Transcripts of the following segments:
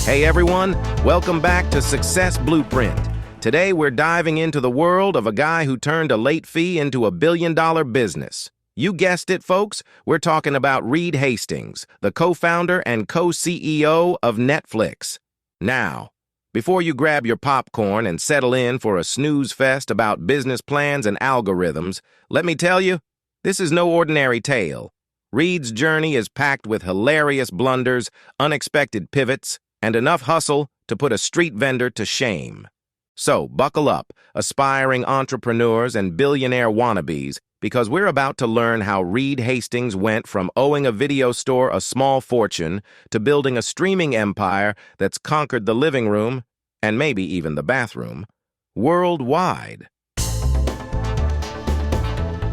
Hey everyone, welcome back to Success Blueprint. Today we're diving into the world of a guy who turned a late fee into a billion-dollar business. You guessed it, folks, we're talking about Reed Hastings, the co-founder and co-CEO of Netflix. Now, before you grab your popcorn and settle in for a snooze fest about business plans and algorithms, let me tell you, this is no ordinary tale. Reed's journey is packed with hilarious blunders, unexpected pivots, and enough hustle to put a street vendor to shame. So, buckle up, aspiring entrepreneurs and billionaire wannabes, because we're about to learn how Reed Hastings went from owing a video store a small fortune to building a streaming empire that's conquered the living room, and maybe even the bathroom, worldwide.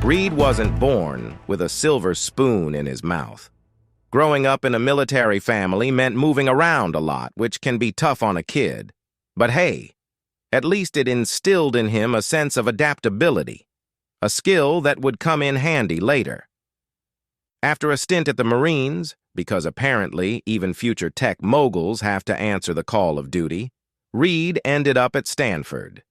Reed wasn't born with a silver spoon in his mouth. Growing up in a military family meant moving around a lot, which can be tough on a kid. But hey, at least it instilled in him a sense of adaptability, a skill that would come in handy later. After a stint at the Marines, because apparently even future tech moguls have to answer the call of duty, Reed ended up at Stanford.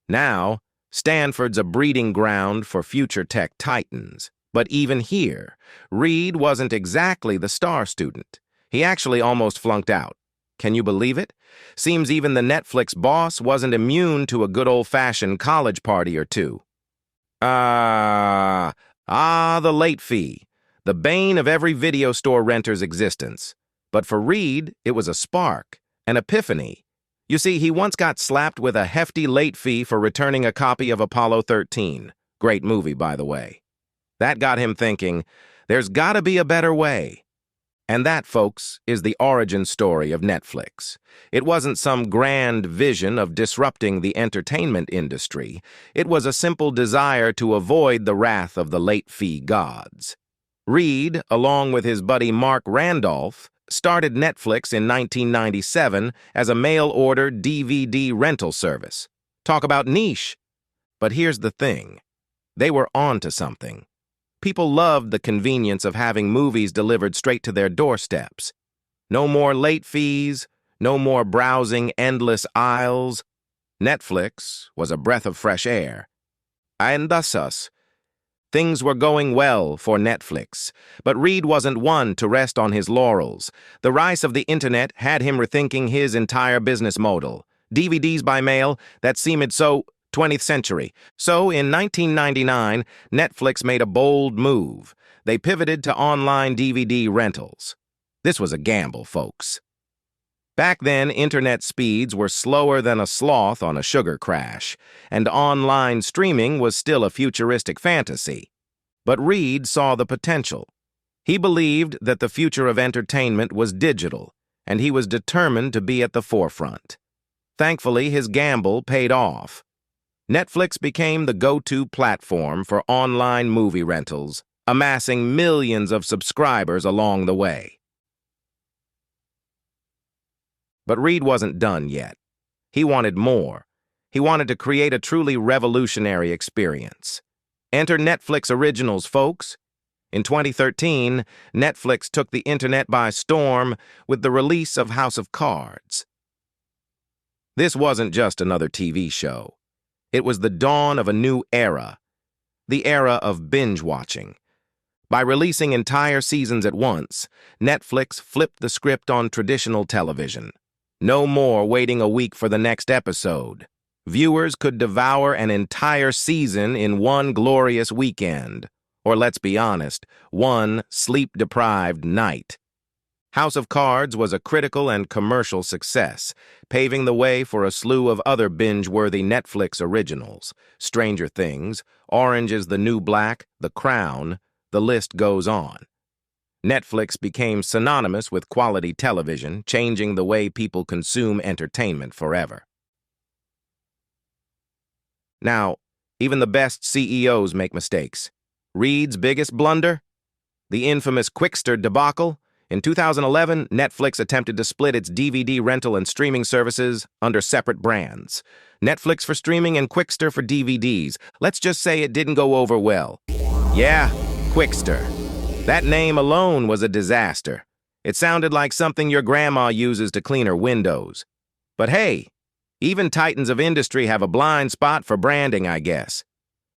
Now, Stanford's a breeding ground for future tech titans. But even here, Reed wasn't exactly the star student. He actually almost flunked out. Can you believe it? Seems even the Netflix boss wasn't immune to a good old-fashioned college party or two. The late fee, the bane of every video store renter's existence. But for Reed, it was a spark, an epiphany. You see, he once got slapped with a hefty late fee for returning a copy of Apollo 13. Great movie, by the way. That got him thinking, there's gotta be a better way. And that, folks, is the origin story of Netflix. It wasn't some grand vision of disrupting the entertainment industry. It was a simple desire to avoid the wrath of the late fee gods. Reed, along with his buddy Mark Randolph, started Netflix in 1997 as a mail-order DVD rental service. Talk about niche. But here's the thing. They were onto something. People loved the convenience of having movies delivered straight to their doorsteps. No more late fees, no more browsing endless aisles. Netflix was a breath of fresh air. And thus, things were going well for Netflix. But Reed wasn't one to rest on his laurels. The rise of the internet had him rethinking his entire business model. DVDs by mail, that seemed so 20th century. So, in 1999, Netflix made a bold move. They pivoted to online DVD rentals. This was a gamble, folks. Back then, internet speeds were slower than a sloth on a sugar crash, and online streaming was still a futuristic fantasy. But Reed saw the potential. He believed that the future of entertainment was digital, and he was determined to be at the forefront. Thankfully, his gamble paid off. Netflix became the go-to platform for online movie rentals, amassing millions of subscribers along the way. But Reed wasn't done yet. He wanted more. He wanted to create a truly revolutionary experience. Enter Netflix Originals, folks. In 2013, Netflix took the internet by storm with the release of House of Cards. This wasn't just another TV show. It was the dawn of a new era, the era of binge-watching. By releasing entire seasons at once, Netflix flipped the script on traditional television. No more waiting a week for the next episode. Viewers could devour an entire season in one glorious weekend, or let's be honest, one sleep-deprived night. House of Cards was a critical and commercial success, paving the way for a slew of other binge-worthy Netflix originals. Stranger Things, Orange is the New Black, The Crown, the list goes on. Netflix became synonymous with quality television, changing the way people consume entertainment forever. Now, even the best CEOs make mistakes. Reed's biggest blunder? The infamous Qwikster debacle? In 2011, Netflix attempted to split its DVD rental and streaming services under separate brands. Netflix for streaming and Qwikster for DVDs. Let's just say it didn't go over well. Yeah, Qwikster. That name alone was a disaster. It sounded like something your grandma uses to clean her windows. But hey, even titans of industry have a blind spot for branding, I guess.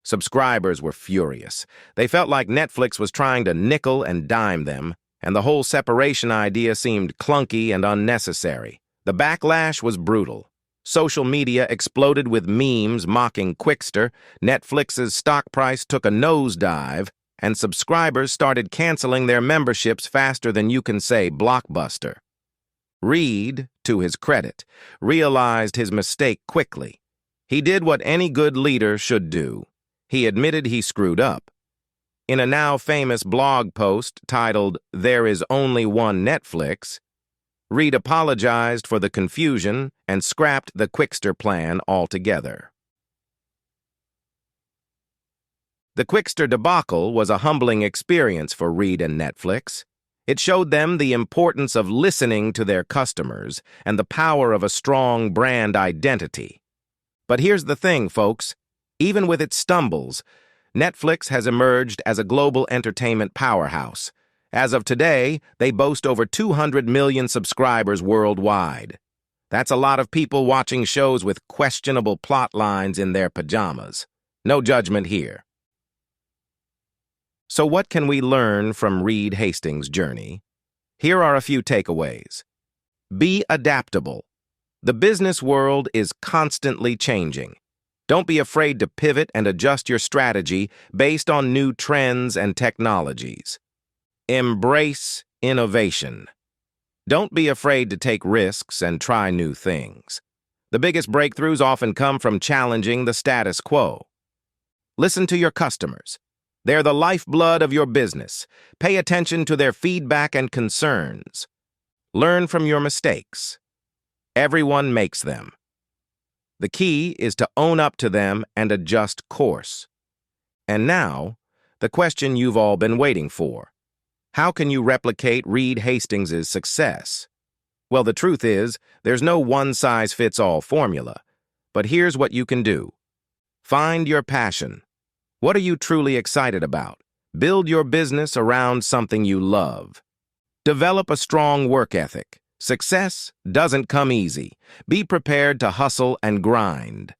Subscribers were furious. They felt like Netflix was trying to nickel and dime them, and the whole separation idea seemed clunky and unnecessary. The backlash was brutal. Social media exploded with memes mocking Qwikster, Netflix's stock price took a nosedive, and subscribers started canceling their memberships faster than you can say Blockbuster. Reed, to his credit, realized his mistake quickly. He did what any good leader should do. He admitted he screwed up. In a now famous blog post titled, "There is Only One Netflix," Reed apologized for the confusion and scrapped the Qwikster plan altogether. The Qwikster debacle was a humbling experience for Reed and Netflix. It showed them the importance of listening to their customers and the power of a strong brand identity. But here's the thing, folks. Even with its stumbles, Netflix has emerged as a global entertainment powerhouse. As of today, they boast over 200 million subscribers worldwide. That's a lot of people watching shows with questionable plot lines in their pajamas. No judgment here. So what can we learn from Reed Hastings' journey? Here are a few takeaways. Be adaptable. The business world is constantly changing. Don't be afraid to pivot and adjust your strategy based on new trends and technologies. Embrace innovation. Don't be afraid to take risks and try new things. The biggest breakthroughs often come from challenging the status quo. Listen to your customers. They're the lifeblood of your business. Pay attention to their feedback and concerns. Learn from your mistakes. Everyone makes them. The key is to own up to them and adjust course. And now, the question you've all been waiting for. How can you replicate Reed Hastings' success? Well, the truth is, there's no one-size-fits-all formula. But here's what you can do. Find your passion. What are you truly excited about? Build your business around something you love. Develop a strong work ethic. Success doesn't come easy. Be prepared to hustle and grind.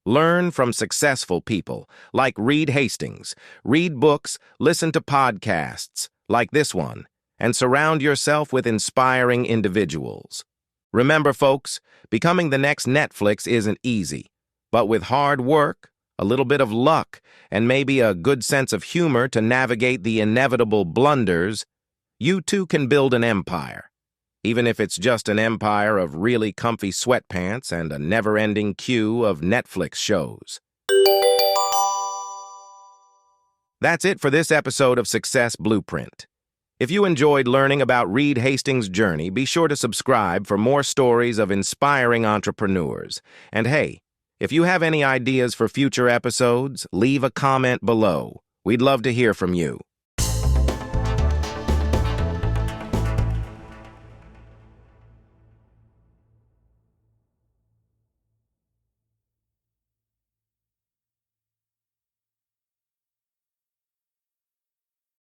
Learn from successful people like Reed Hastings. Read books, listen to podcasts like this one, and surround yourself with inspiring individuals. Remember, folks, becoming the next Netflix isn't easy, but with hard work, a little bit of luck, and maybe a good sense of humor to navigate the inevitable blunders, you too can build an empire. Even if it's just an empire of really comfy sweatpants and a never-ending queue of Netflix shows. That's it for this episode of Success Blueprint. If you enjoyed learning about Reed Hastings' journey, be sure to subscribe for more stories of inspiring entrepreneurs. And hey, if you have any ideas for future episodes, leave a comment below. We'd love to hear from you.